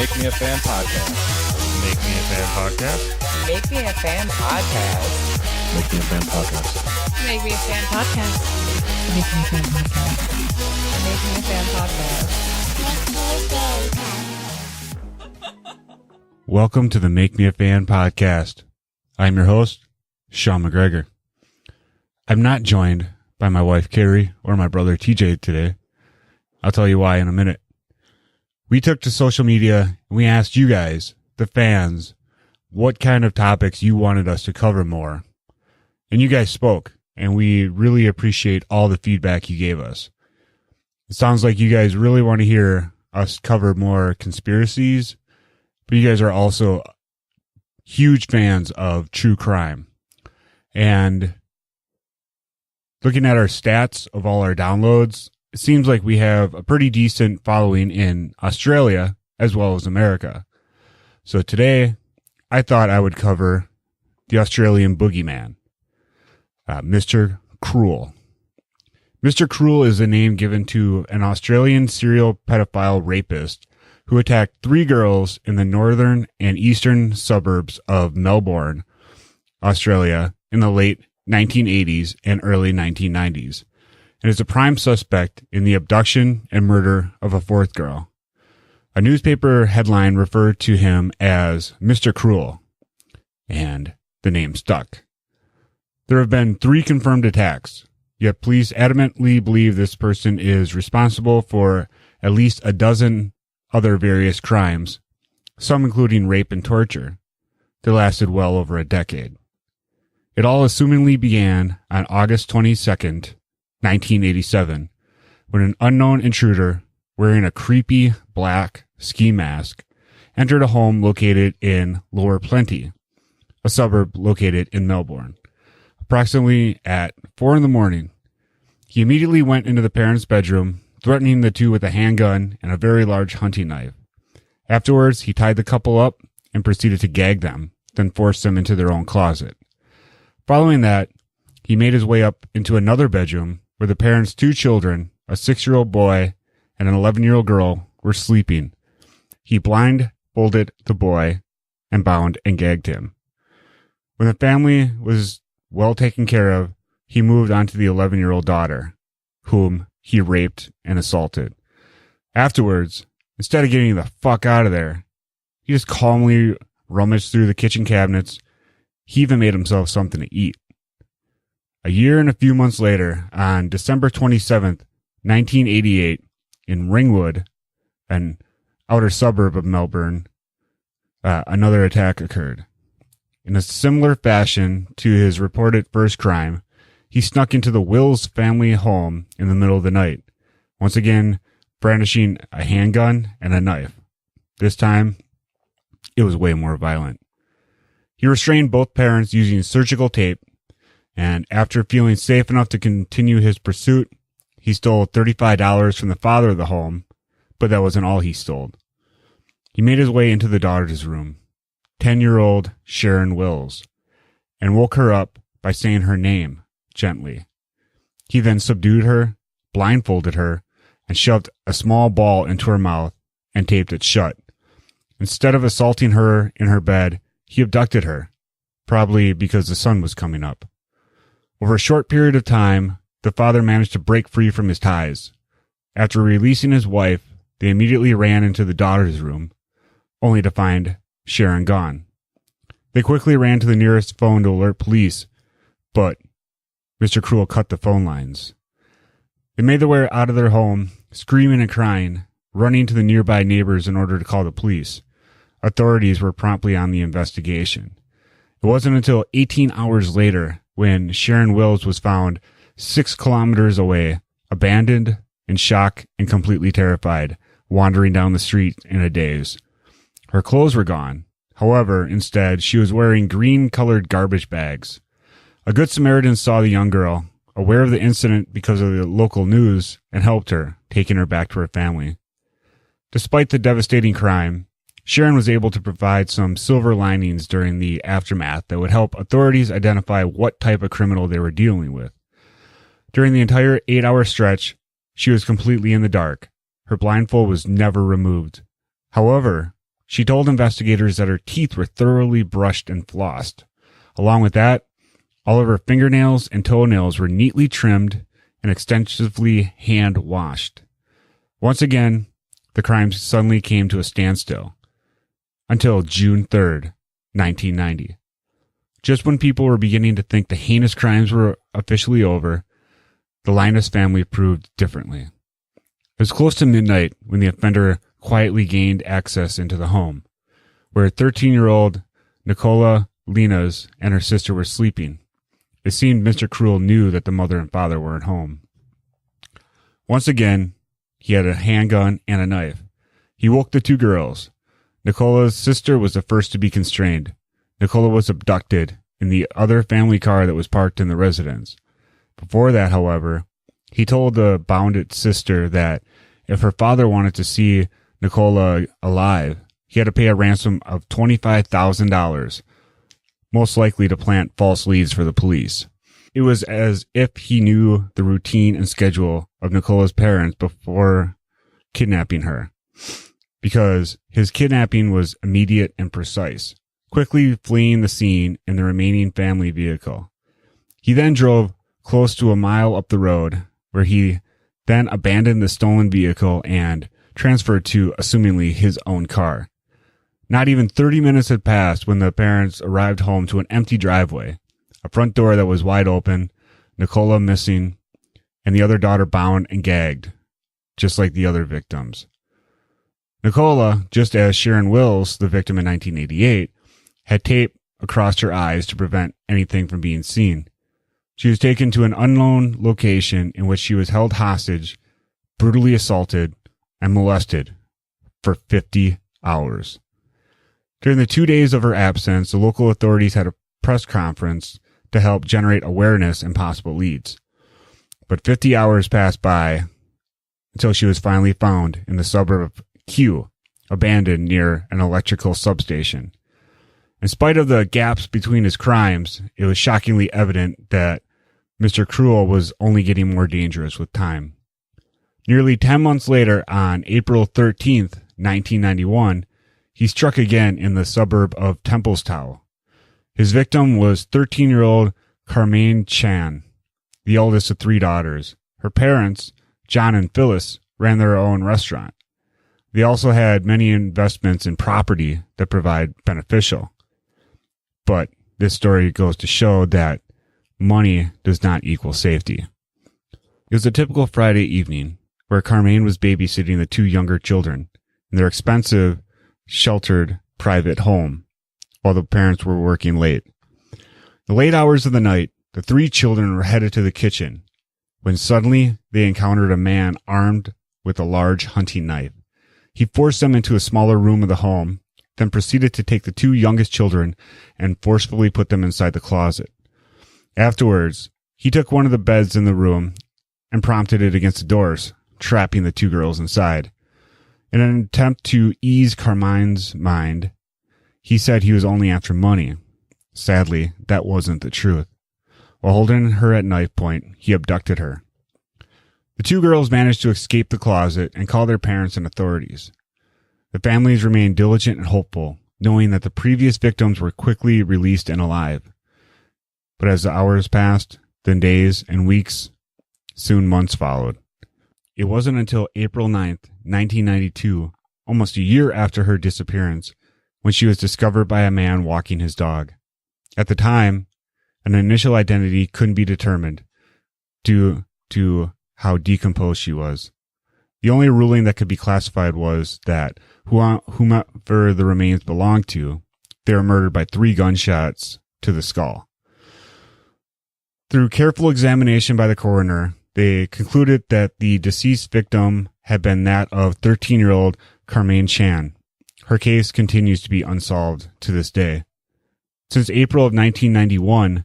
Make Me a Fan Podcast. Make Me a Fan Podcast. Make Me a Fan Podcast. Make Me a Fan Podcast. Make Me a Fan Podcast. Make Me a Fan Podcast. Make Me a Fan Podcast. Welcome to the Make Me a Fan Podcast. I'm your host, Sean McGregor. I'm not joined by my wife Carrie or my brother TJ today. I'll tell you why in a minute. We took to social media and we asked you guys, the fans, what kind of topics you wanted us to cover more. And you guys spoke, and we really appreciate all the feedback you gave us. It sounds like you guys really want to hear us cover more conspiracies, but you guys are also huge fans of true crime. And looking at our stats of all our downloads, it seems like we have a pretty decent following in Australia as well as America. So today, I thought I would cover the Australian Boogeyman, Mr. Cruel. Mr. Cruel is a name given to an Australian serial pedophile rapist who attacked 3 girls in the northern and eastern suburbs of Melbourne, Australia, in the late 1980s and early 1990s, and is a prime suspect in the abduction and murder of a 4th girl. A newspaper headline referred to him as Mr. Cruel, and the name stuck. There have been 3 confirmed attacks, yet police adamantly believe this person is responsible for at least a dozen other various crimes, some including rape and torture, that lasted well over a decade. It all assumingly began on August 22nd, 1987, when an unknown intruder wearing a creepy black ski mask entered a home located in Lower Plenty, a suburb located in Melbourne. Approximately at 4 a.m, he immediately went into the parents' bedroom, threatening the 2 with a handgun and a very large hunting knife. Afterwards, he tied the couple up and proceeded to gag them, then forced them into their own closet. Following that, he made his way up into another bedroom where the parents' 2 children, a 6-year-old boy and an 11-year-old girl, were sleeping. He blindfolded the boy and bound and gagged him. When the family was well taken care of, he moved on to the 11-year-old daughter, whom he raped and assaulted. Afterwards, instead of getting the fuck out of there, he just calmly rummaged through the kitchen cabinets. He even made himself something to eat. A year and a few months later, on December 27th, 1988, in Ringwood, an outer suburb of Melbourne, another attack occurred. In a similar fashion to his reported first crime, he snuck into the Wills family home in the middle of the night, once again brandishing a handgun and a knife. This time, it was way more violent. He restrained both parents using surgical tape, and after feeling safe enough to continue his pursuit, he stole $35 from the father of the home, but that wasn't all he stole. He made his way into the daughter's room, 10-year-old Sharon Wills, and woke her up by saying her name gently. He then subdued her, blindfolded her, and shoved a small ball into her mouth and taped it shut. Instead of assaulting her in her bed, he abducted her, probably because the sun was coming up. Over a short period of time, the father managed to break free from his ties. After releasing his wife, they immediately ran into the daughter's room, only to find Sharon gone. They quickly ran to the nearest phone to alert police, but Mr. Cruel cut the phone lines. They made their way out of their home, screaming and crying, running to the nearby neighbors in order to call the police. Authorities were promptly on the investigation. It wasn't until 18 hours later when Sharon Wills was found 6 kilometers away, abandoned, in shock, and completely terrified, wandering down the street in a daze. Her clothes were gone. However, instead, she was wearing green-colored garbage bags. A good Samaritan saw the young girl, aware of the incident because of the local news, and helped her, taking her back to her family. Despite the devastating crime, Sharon was able to provide some silver linings during the aftermath that would help authorities identify what type of criminal they were dealing with. During the entire 8-hour stretch, she was completely in the dark. Her blindfold was never removed. However, She told investigators that her teeth were thoroughly brushed and flossed. Along with that, all of her fingernails and toenails were neatly trimmed and extensively hand-washed. Once again, the crime suddenly came to a standstill until June 3rd, 1990. Just when people were beginning to think the heinous crimes were officially over, the Lynas family proved differently. It was close to midnight when the offender quietly gained access into the home, where 13-year-old Nicola Lynas and her sister were sleeping. It seemed Mr. Cruel knew that the mother and father weren't home. Once again, he had a handgun and a knife. He woke the two girls. Nicola's sister was the first to be constrained. Nicola was abducted in the other family car that was parked in the residence. Before that, however, he told the bounded sister that if her father wanted to see Nicola alive, he had to pay a ransom of $25,000, most likely to plant false leads for the police. It was as if he knew the routine and schedule of Nicola's parents before kidnapping her, because his kidnapping was immediate and precise, quickly fleeing the scene in the remaining family vehicle. He then drove close to a mile up the road, where he then abandoned the stolen vehicle and transferred to, assumingly, his own car. Not even 30 minutes had passed when the parents arrived home to an empty driveway, a front door that was wide open, Nicola missing, and the other daughter bound and gagged, just like the other victims. Nicola, just as Sharon Wills, the victim in 1988, had tape across her eyes to prevent anything from being seen. She was taken to an unknown location in which she was held hostage, brutally assaulted, and molested for 50 hours. During the 2 days of her absence, the local authorities had a press conference to help generate awareness and possible leads. But 50 hours passed by until she was finally found in the suburb of Kew, abandoned near an electrical substation. In spite of the gaps between his crimes, it was shockingly evident that Mr. Cruel was only getting more dangerous with time. Nearly 10 months later, on April 13th, 1991, he struck again in the suburb of Templestowe. His victim was 13-year-old Carmen Chan, the oldest of 3 daughters. Her parents, John and Phyllis, ran their own restaurant. They also had many investments in property that provide beneficial. But this story goes to show that money does not equal safety. It was a typical Friday evening where Carmen was babysitting the 2 younger children in their expensive, sheltered, private home while the parents were working late. In the late hours of the night, the 3 children were headed to the kitchen when suddenly they encountered a man armed with a large hunting knife. He forced them into a smaller room of the home, then proceeded to take the 2 youngest children and forcefully put them inside the closet. Afterwards, he took one of the beds in the room and prompted it against the doors, trapping the 2 girls inside. In an attempt to ease Carmen's mind, he said he was only after money. Sadly, that wasn't the truth. While holding her at knife point, he abducted her. The 2 girls managed to escape the closet and call their parents and authorities. The families remained diligent and hopeful, knowing that the previous victims were quickly released and alive. But as the hours passed, then days and weeks, soon months followed. It wasn't until April 9th, 1992, almost a year after her disappearance, when she was discovered by a man walking his dog. At the time, an initial identity couldn't be determined due to how decomposed she was. The only ruling that could be classified was that whomever the remains belonged to, they were murdered by 3 gunshots to the skull. Through careful examination by the coroner, they concluded that the deceased victim had been that of 13-year-old Carmen Chan. Her case continues to be unsolved to this day. Since April of 1991,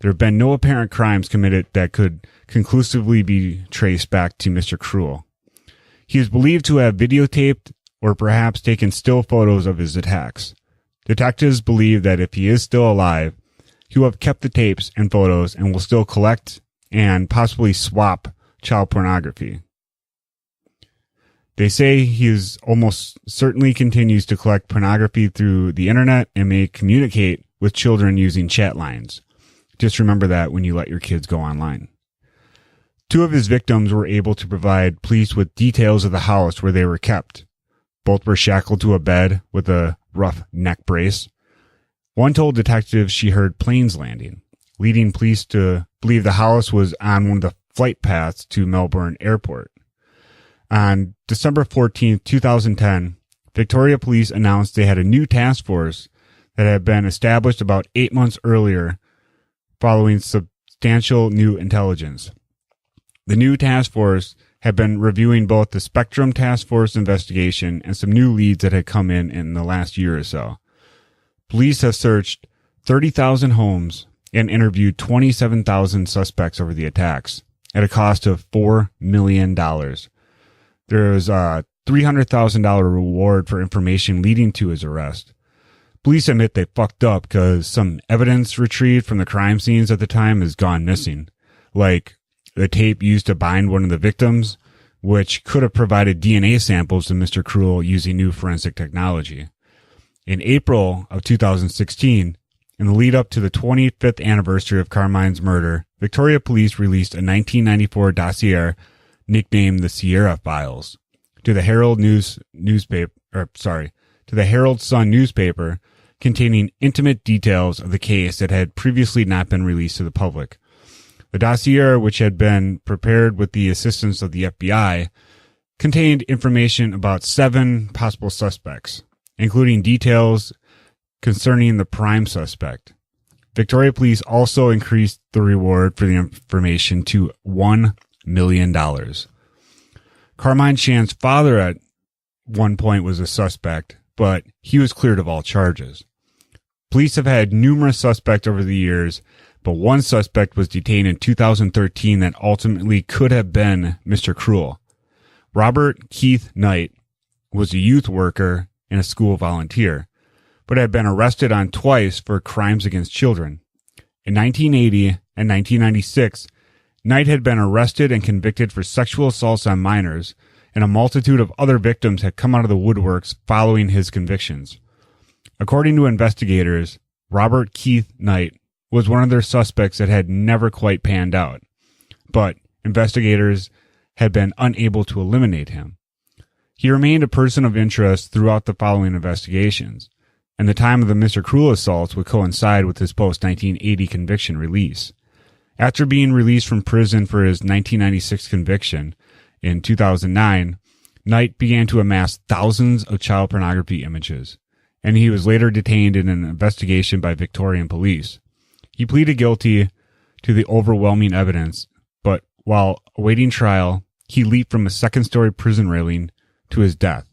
there have been no apparent crimes committed that could conclusively be traced back to Mr. Cruel. He is believed to have videotaped or perhaps taken still photos of his attacks. Detectives believe that if he is still alive, he will have kept the tapes and photos and will still collect and possibly swap child pornography. They say he is almost certainly continues to collect pornography through the internet and may communicate with children using chat lines. Just remember that when you let your kids go online. 2 of his victims were able to provide police with details of the house where they were kept. Both were shackled to a bed with a rough neck brace. One told detectives she heard planes landing, leading police to believe the house was on one of the flight paths to Melbourne Airport. On December 14, 2010, Victoria Police announced they had a new task force that had been established about 8 months earlier following substantial new intelligence. The new task force had been reviewing both the Spectrum Task Force investigation and some new leads that had come in the last year or so. Police have searched 30,000 homes and interviewed 27,000 suspects over the attacks at a cost of $4 million. There was a $300,000 reward for information leading to his arrest. Police admit they fucked up because some evidence retrieved from the crime scenes at the time has gone missing, like the tape used to bind one of the victims, which could have provided DNA samples to Mr. Cruel using new forensic technology. In April of 2016, in the lead up to the 25th anniversary of Carmine's murder, Victoria Police released a 1994 dossier nicknamed the Sierra Files to the Herald Sun newspaper, containing intimate details of the case that had previously not been released to the public. The dossier, which had been prepared with the assistance of the FBI, contained information about 7 possible suspects, including details concerning the prime suspect. Victoria Police also increased the reward for the information to $1 million. Carmen Chan's father at one point was a suspect, but he was cleared of all charges. Police have had numerous suspects over the years, but one suspect was detained in 2013 that ultimately could have been Mr. Cruel. Robert Keith Knight was a youth worker and a school volunteer, but had been arrested on twice for crimes against children. In 1980 and 1996, Knight had been arrested and convicted for sexual assaults on minors, and a multitude of other victims had come out of the woodworks following his convictions. According to investigators, Robert Keith Knight was one of their suspects that had never quite panned out, but investigators had been unable to eliminate him. He remained a person of interest throughout the following investigations, and the time of the Mr. Cruel assaults would coincide with his post-1980 conviction release. After being released from prison for his 1996 conviction in 2009, Knight began to amass thousands of child pornography images, and he was later detained in an investigation by Victorian police. He pleaded guilty to the overwhelming evidence, but while awaiting trial, he leaped from a second-story prison railing to his death.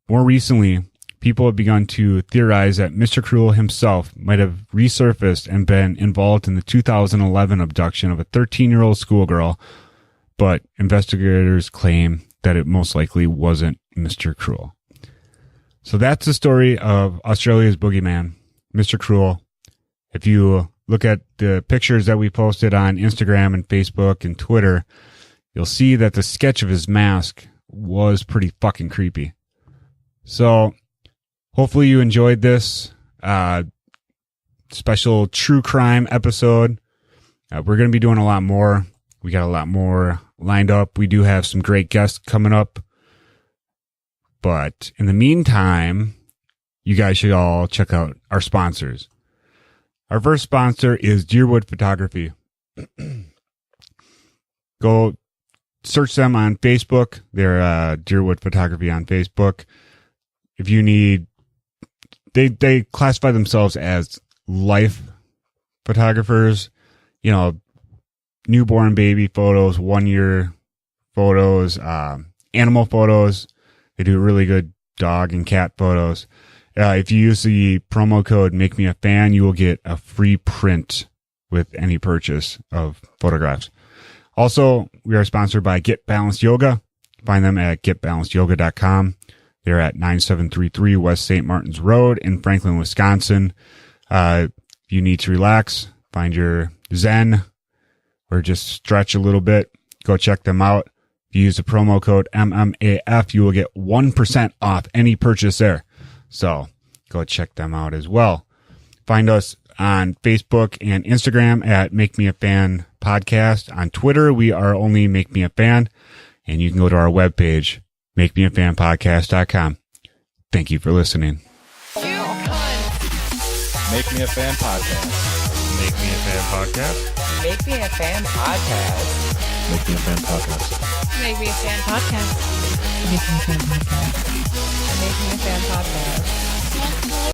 More recently, people have begun to theorize that Mr. Cruel himself might have resurfaced and been involved in the 2011 abduction of a 13-year-old schoolgirl, but investigators claim that it most likely wasn't Mr. Cruel. So that's the story of Australia's Boogeyman, Mr. Cruel. If you look at the pictures that we posted on Instagram and Facebook and Twitter, you'll see that the sketch of his mask was pretty fucking creepy. So hopefully you enjoyed this special true crime episode. We're going to be doing a lot more. We got a lot more lined up. We do have some great guests coming up. But in the meantime, you guys should all check out our sponsors. Our first sponsor is Deerwood Photography. Go search them on Facebook. They're Deerwood Photography on Facebook. If you need, they classify themselves as life photographers, you know, newborn baby photos, 1 year photos, animal photos. They do really good dog and cat photos. If you use the promo code MakeMeAFan, you will get a free print with any purchase of photographs. Also, we are sponsored by Get Balanced Yoga. Find them at getbalancedyoga.com. They're at 9733 West St. Martin's Road in Franklin, Wisconsin. If you need to relax, find your zen, or just stretch a little bit, go check them out. If you use the promo code MMAF, you will get 1% off any purchase there. So go check them out as well. Find us on Facebook and Instagram at Make Me a Fan Podcast. On Twitter, we are only Make Me a Fan. And you can go to our webpage, makemeafanpodcast.com. Thank you for listening. Make Me a Fan Podcast. Make Me a Fan Podcast. Make Me a Fan Podcast. Make Me a Fan Podcast. Make me a fan podcast. Make Me a Fan Podcast.